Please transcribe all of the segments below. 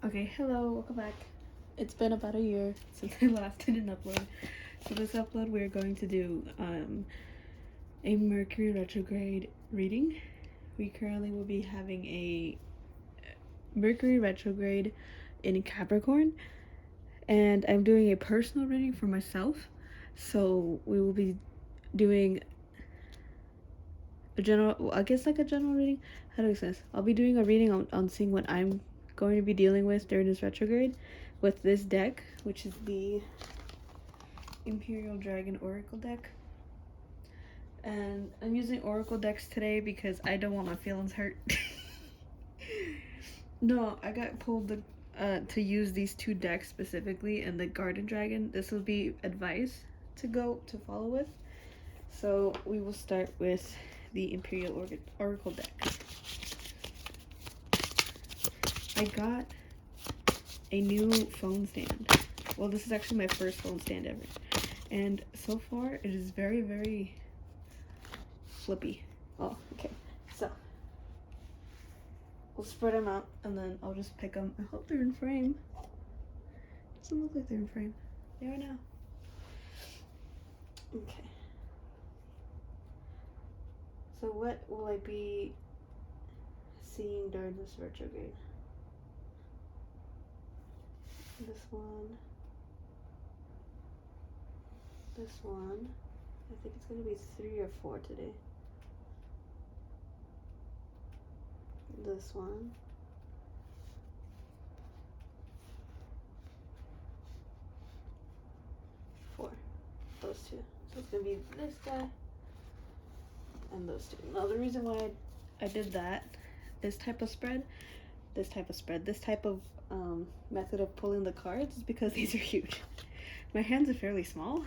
Okay, hello, welcome back. It's been about a year since I last did an upload. So this upload we're going to do a Mercury retrograde reading. We currently will be having a Mercury retrograde in Capricorn, and I'm doing a personal reading for myself. So we will be doing a general, I guess like a general reading. How do I say this? I'll be doing a reading on seeing what I'm going to be dealing with during this retrograde with this deck, which is the Imperial Dragon Oracle deck. And I'm using Oracle decks today because I don't want my feelings hurt. No, I got pulled to use these two decks specifically, and the Garden Dragon. This will be advice to follow with. So we will start with the Imperial Oracle deck. I got a new phone stand. Well, this is actually my first phone stand ever. And so far, it is very, very flippy. Oh, okay. So, we'll spread them out, and then I'll just pick them. I hope they're in frame. Doesn't look like they're in frame. They are now. Okay. So what will I be seeing during this retrograde? This one. This one. I think it's going to be 3 or 4 today. This one. Four. Those two. So it's going to be this guy and those two. Now the reason why I did that, this type of spread, this type of method of pulling the cards is because these are huge. My hands are fairly small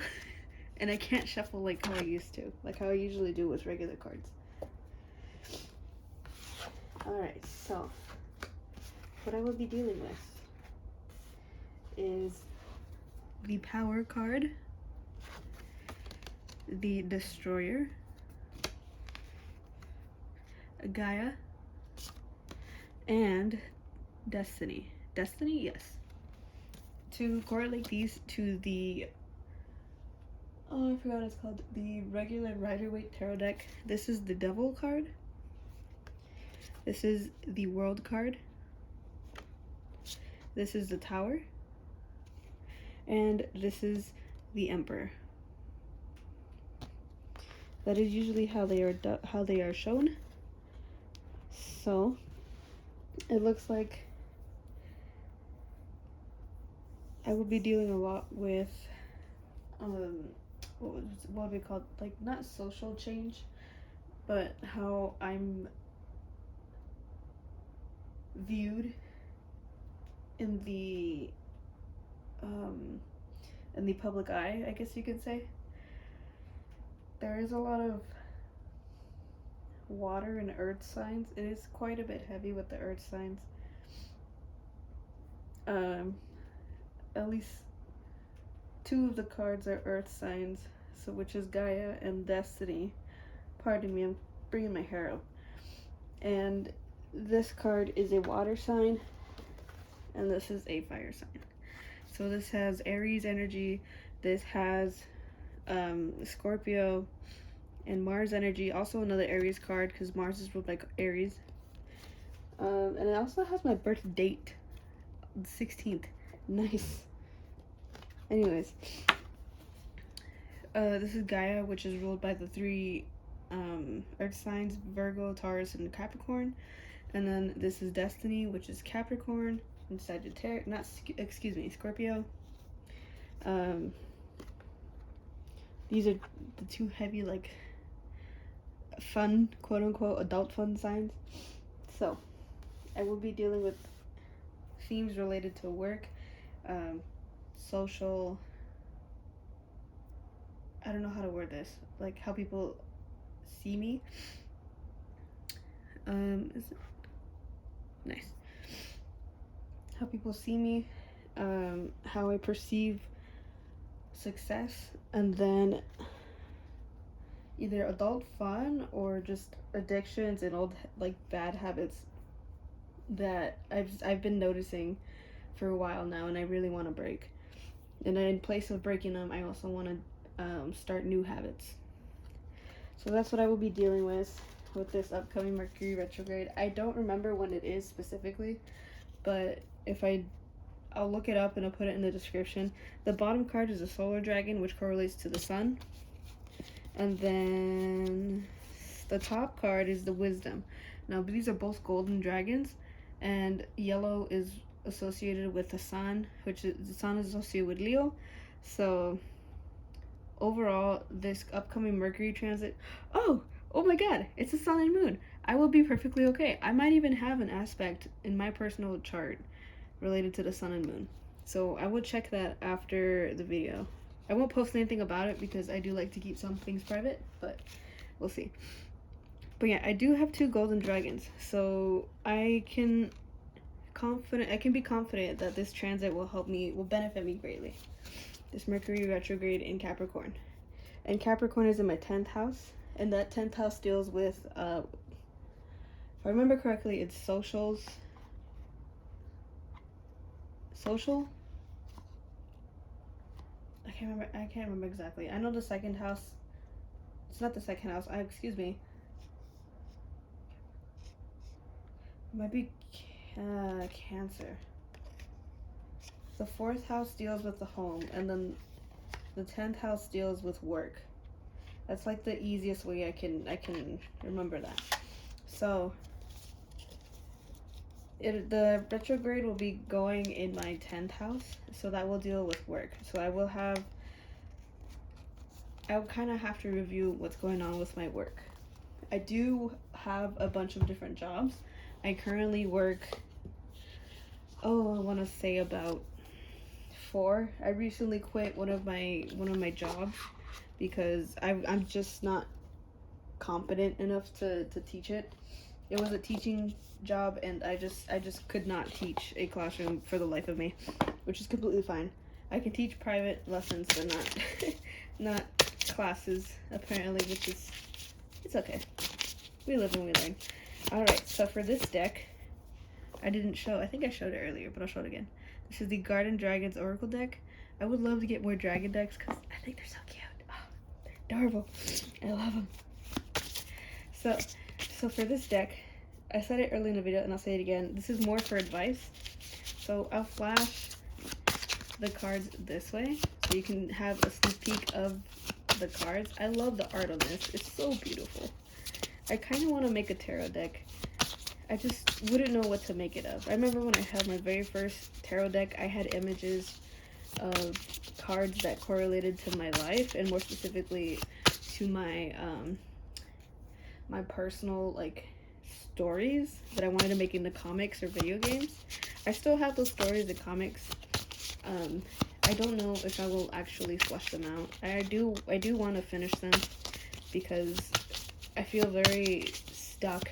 and I can't shuffle like how I used to, like how I usually do with regular cards. Alright, so what I will be dealing with is the Power card, the Destroyer, Gaia, and Destiny. Destiny, yes. To correlate these to the, oh, I forgot what it's called, the regular Rider-Waite Tarot deck. This is the Devil card. This is the World card. This is the Tower. And this is the Emperor. That is usually how they are shown. So it looks like I will be dealing a lot with what we call, like, not social change, but how I'm viewed in the public eye, I guess you could say. There is a lot of water and earth signs. It is quite a bit heavy with the earth signs. At least 2 of the cards are earth signs, so which is Gaia and Destiny. Pardon me, I'm bringing my hair up. And this card is a water sign, and this is a fire sign. So this has Aries energy, this has Scorpio and Mars energy, also another Aries card because Mars is ruled by Aries. And it also has my birth date, the 16th. Nice. Anyways, this is Gaia, which is ruled by the 3 earth signs, Virgo, Taurus, and Capricorn. And then this is Destiny, which is Capricorn and Sagittarius, Scorpio. These are the 2 heavy, like, fun, quote-unquote, adult fun signs. So I will be dealing with themes related to work, social, I don't know how to word this, like how people see me. Is it nice? How people see me, how I perceive success, and then either adult fun or just addictions and old, like, bad habits that I've been noticing for a while now, and I really want to break. And then in place of breaking them, I also want to start new habits. So that's what I will be dealing with this upcoming Mercury retrograde. I don't remember when it is specifically, but I'll look it up and I'll put it in the description. The bottom card is a solar dragon, which correlates to the sun. And then the top card is the wisdom. Now, these are both golden dragons, and yellow is associated with the sun, which is, the sun is associated with Leo. So overall, this upcoming Mercury transit, oh my god, it's the sun and moon. I will be perfectly okay. I might even have an aspect in my personal chart related to the sun and moon. So I will check that after the video. I won't post anything about it because I do like to keep some things private, but we'll see. But yeah, I do have 2 golden dragons, so I can be confident that this transit will benefit me greatly. This Mercury retrograde in Capricorn. And Capricorn is in my 10th house, and that 10th house deals with, if I remember correctly, it's social. I can't remember exactly. I know the 2nd house. It's not the 2nd house. Excuse me. It might be Cancer. The 4th house deals with the home, and then the 10th house deals with work. That's like the easiest way I can remember that. So the retrograde will be going in my 10th house, so that will deal with work. So I'll kind of have to review what's going on with my work. I do have a bunch of different jobs. I currently work, I want to say about 4. I recently quit one of my jobs because I'm just not competent enough to teach it. It was a teaching job, and I just could not teach a classroom for the life of me, which is completely fine. I can teach private lessons, but not classes apparently, which is, it's okay. We live and we learn. All right, so for this deck, I think I showed it earlier, but I'll show it again. This is the Garden Dragons Oracle deck. I would love to get more dragon decks because I think they're so cute. Oh, they're adorable. I love them. So for this deck, I said it early in the video and I'll say it again. This is more for advice. So I'll flash the cards this way so you can have a sneak peek of the cards. I love the art on this. It's so beautiful. I kind of want to make a tarot deck. I just wouldn't know what to make it of. I remember when I had my very first tarot deck, I had images of cards that correlated to my life, and more specifically to my my personal like stories that I wanted to make into comics or video games. I still have those stories and comics. I don't know if I will actually flesh them out. I do want to finish them because I feel very stuck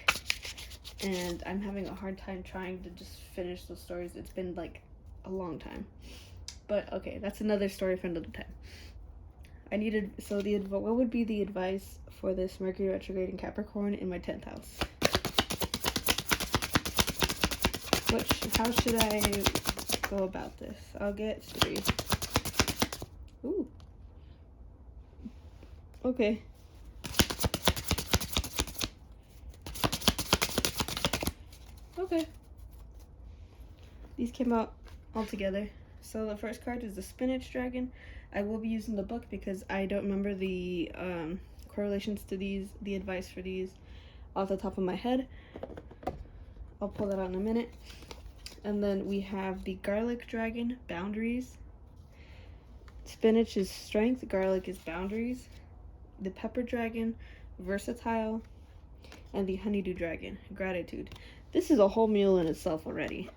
and I'm having a hard time trying to just finish those stories. It's been like a long time. But okay, that's another story for another time. What would be the advice for this Mercury retrograde in Capricorn in my 10th house? How should I go about this? I'll get 3. Ooh. Okay. Okay. These came out all together. So the first card is the Spinach Dragon. I will be using the book because I don't remember the correlations to these, the advice for these off the top of my head. I'll pull that out in a minute. And then we have the Garlic Dragon, Boundaries. Spinach is Strength, Garlic is Boundaries. The Pepper Dragon, Versatile. And the Honeydew Dragon, Gratitude. This is a whole meal in itself already.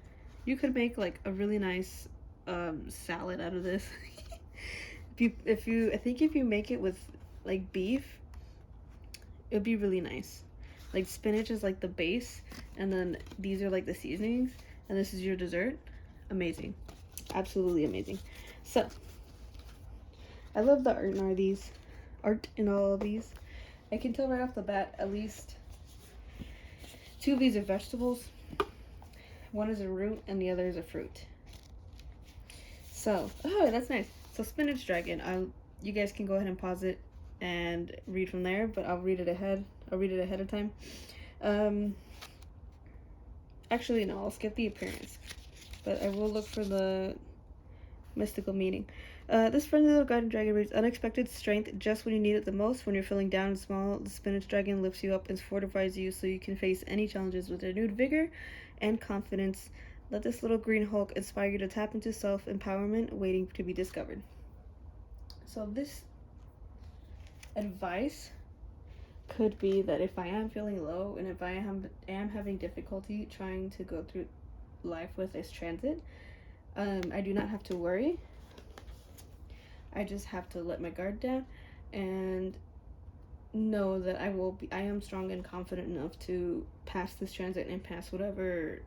You could make like a really nice salad out of this. I think if you make it with like beef, it would be really nice. Like spinach is like the base, and then these are like the seasonings, and this is your dessert. Amazing. Absolutely amazing. So I love the art in all of these. I can tell right off the bat at least 2 of these are vegetables. One is a root and the other is a fruit. So, oh, that's nice. So spinach dragon. You guys can go ahead and pause it and read from there, but I'll read it ahead. I'll read it ahead of time. Actually, no, I'll skip the appearance, but I will look for the mystical meaning. This friendly little guardian dragon brings unexpected strength just when you need it the most. When you're feeling down and small, the spinach dragon lifts you up and fortifies you so you can face any challenges with renewed vigor and confidence. Let this little green Hulk inspire you to tap into self-empowerment waiting to be discovered. So this advice could be that if I am feeling low and if I am having difficulty trying to go through life with this transit, I do not have to worry. I just have to let my guard down and know that I am strong and confident enough to pass this transit and pass whatever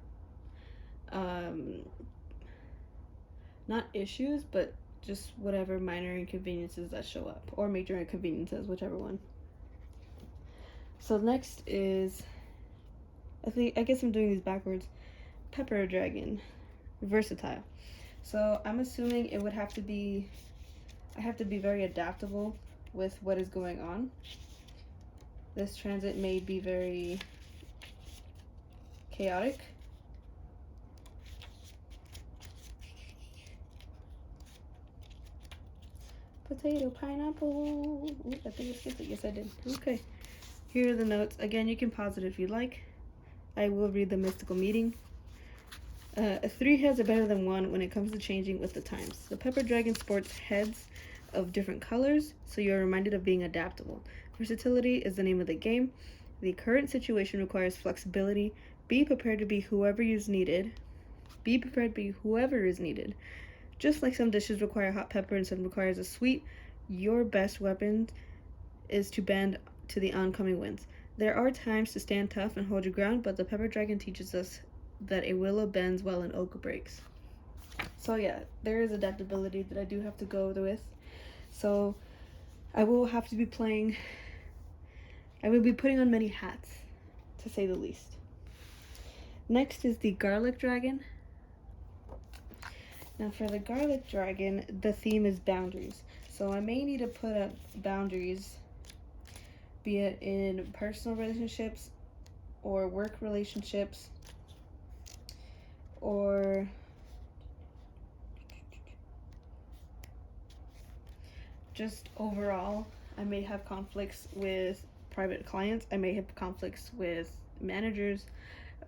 not issues, but just whatever minor inconveniences that show up, or major inconveniences, whichever one. So next is, I guess I'm doing these backwards. Pepper dragon, versatile. So I'm assuming it would have to be, I have to be very adaptable with what is going on. This transit may be very chaotic. Potato, pineapple. Ooh, I think I skipped it. Yes, I did. Okay. Here are the notes. Again, you can pause it if you like. I will read the mystical meaning. 3 heads are better than 1 when it comes to changing with the times. The pepper dragon sports heads of different colors, so you're reminded of being adaptable. Versatility is the name of the game. The current situation requires flexibility. Be prepared to be whoever is needed. Be prepared to be whoever is needed. Just like some dishes require hot pepper and some requires a sweet, your best weapon is to bend to the oncoming winds. There are times to stand tough and hold your ground, but the pepper dragon teaches us that a willow bends while an oak breaks. So yeah, there is adaptability that I do have to go with. So I will have to be putting on many hats, to say the least. Next is the garlic dragon. Now for the garlic dragon, the theme is boundaries. So I may need to put up boundaries, be it in personal relationships or work relationships, or just overall. I may have conflicts with private clients. I may have conflicts with managers.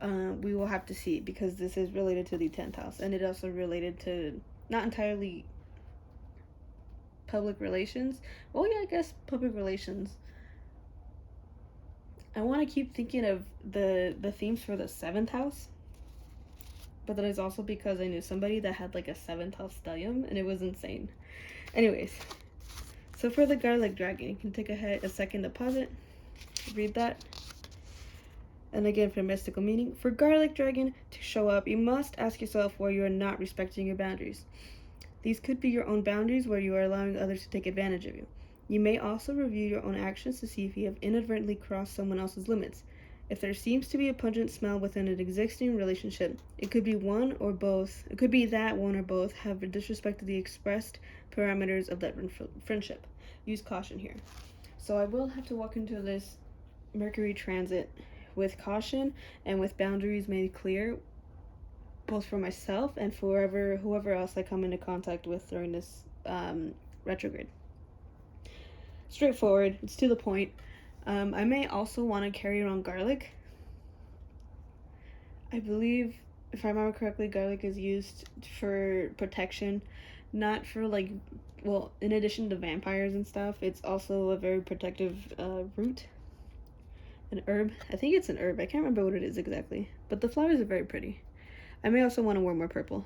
We will have to see, because this is related to the 10th house, and it also related to not entirely public relations. Well, yeah, I guess public relations. I want to keep thinking of the themes for the 7th house, but that is also because I knew somebody that had like a 7th house stellium, and it was insane. Anyways, so for the garlic dragon, you can take a second to pause it, read that. And again, for mystical meaning, for garlic dragon to show up, you must ask yourself where you are not respecting your boundaries. These could be your own boundaries where you are allowing others to take advantage of you. You may also review your own actions to see if you have inadvertently crossed someone else's limits. If there seems to be a pungent smell within an existing relationship, it could be one or both. It could be that one or both have disrespected the expressed parameters of that friendship. Use caution here. So I will have to walk into this Mercury transit with caution and with boundaries made clear, both for myself and for whoever else I come into contact with during this retrograde. Straightforward, it's to the point. I may also want to carry around garlic. I believe, if I remember correctly, garlic is used for protection, not for like, well, in addition to vampires and stuff, it's also a very protective root. An herb. I think it's an herb. I can't remember what it is exactly, but the flowers are very pretty. I may also want to wear more purple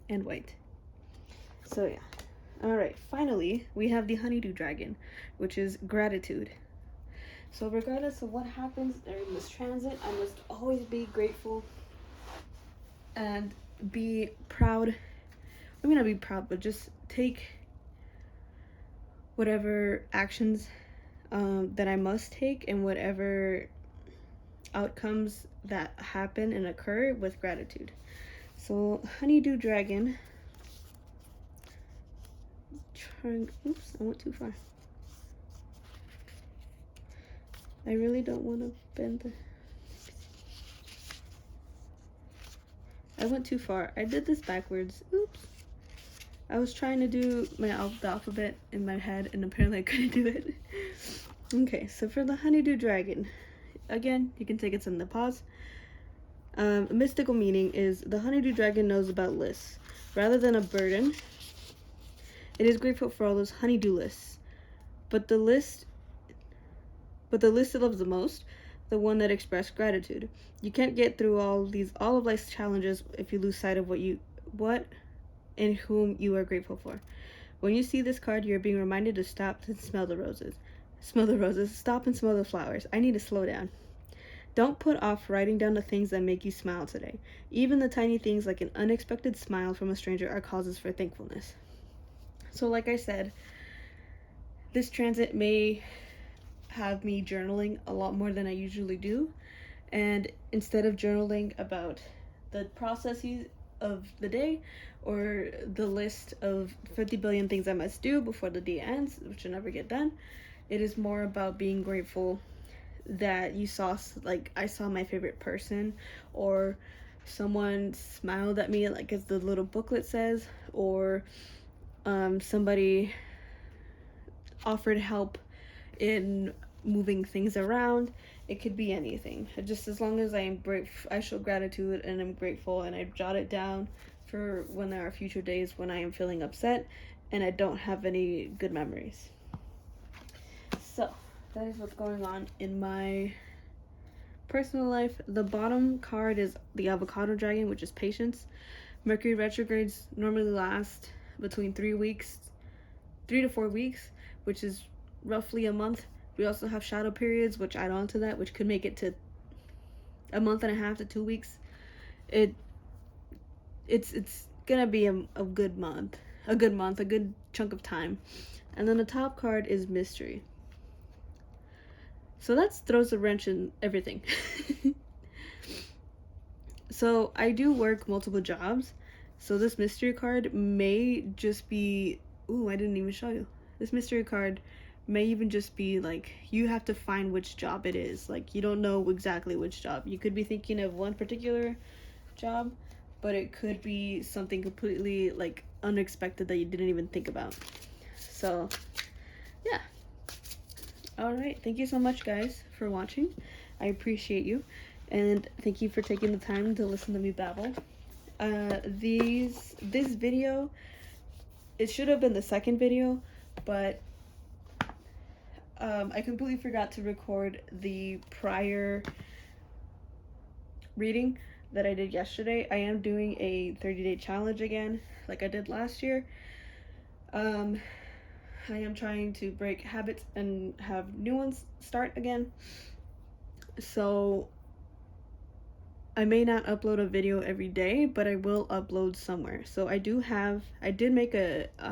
and white. So yeah. Alright, finally, we have the honeydew dragon, which is gratitude. So regardless of what happens during this transit, I must always be grateful and be proud. I mean, not be proud, but just take whatever actions that I must take and whatever outcomes that happen and occur with gratitude. So honeydew dragon trying, oops, I went too far. I really don't want to bend the, I went too far. I did this backwards. Oops. I was trying to do the alphabet in my head, and apparently I couldn't do it. Okay, so for the honeydew dragon, again, you can take it in the pause. Mystical meaning is the honeydew dragon knows about lists. Rather than a burden, it is grateful for all those honeydew lists. But the list it loves the most, the one that expressed gratitude. You can't get through all of life's challenges if you lose sight of what and whom you are grateful for. When you see this card, you're being reminded to stop and smell the roses. Smell the roses. Stop and smell the flowers. I need to slow down. Don't put off writing down the things that make you smile today. Even the tiny things like an unexpected smile from a stranger are causes for thankfulness. So like I said, this transit may have me journaling a lot more than I usually do. And instead of journaling about the processes of the day or the list of 50 billion things I must do before the day ends, which will never get done, it is more about being grateful that I saw my favorite person, or someone smiled at me, like as the little booklet says, or somebody offered help in moving things around. It could be anything. Just as long as I show gratitude and I'm grateful, and I jot it down for when there are future days when I am feeling upset and I don't have any good memories. So that is what's going on in my personal life. The bottom card is the avocado dragon, which is patience. Mercury retrogrades normally last between 3 to 4 weeks, which is roughly a month. We also have shadow periods, which add on to that, which could make it to a month and a half to 2 weeks. It's gonna be a good month, a good chunk of time. And then the top card is mystery. So that throws a wrench in everything. So I do work multiple jobs. So this mystery card may just be, ooh, I didn't even show you. This mystery card may even just be like, you have to find which job it is. Like, you don't know exactly which job. You could be thinking of one particular job, but it could be something completely like unexpected that you didn't even think about. So yeah. All right, thank you so much guys for watching. I appreciate you, and thank you for taking the time to listen to me babble. This video, it should have been the second video, but I completely forgot to record the prior reading that I did yesterday. I am doing a 30-day challenge again, like I did last year. I am trying to break habits and have new ones start again. So I may not upload a video every day, but I will upload somewhere. So I did make a, I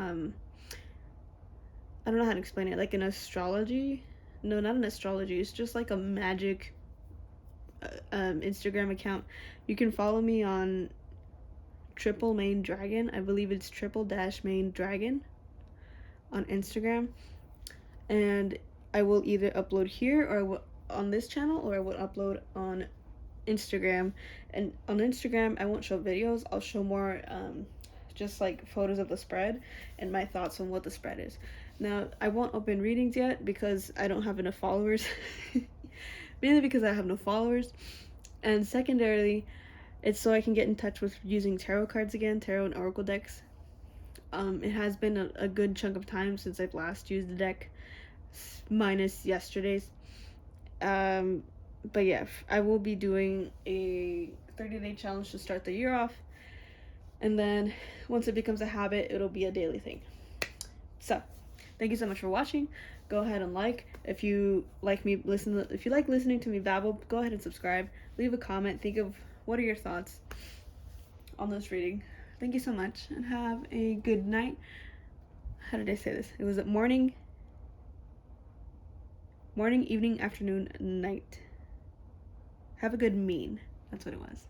don't know how to explain it, like an astrology, no, not an astrology, it's just like a magic Instagram account. You can follow me on Triple Main Dragon. I believe it's triple-main dragon on Instagram, and I will either upload here or on this channel, or I will upload on Instagram. And on Instagram I won't show videos, I'll show more just like photos of the spread and my thoughts on what the spread is. Now I won't open readings yet because I don't have enough followers. Mainly because I have no followers, and secondarily it's so I can get in touch with using tarot cards again, tarot and oracle decks. It has been a good chunk of time since I've last used the deck, minus yesterday's. But yeah, I will be doing a 30-day challenge to start the year off, and then once it becomes a habit, it'll be a daily thing. So thank you so much for watching. Go ahead and like. If you like listening to me babble, go ahead and subscribe. Leave a comment. Think of what are your thoughts on this reading. Thank you so much, and have a good night. How did I say this? It was at morning, evening, afternoon, night. Have a good mean. That's what it was.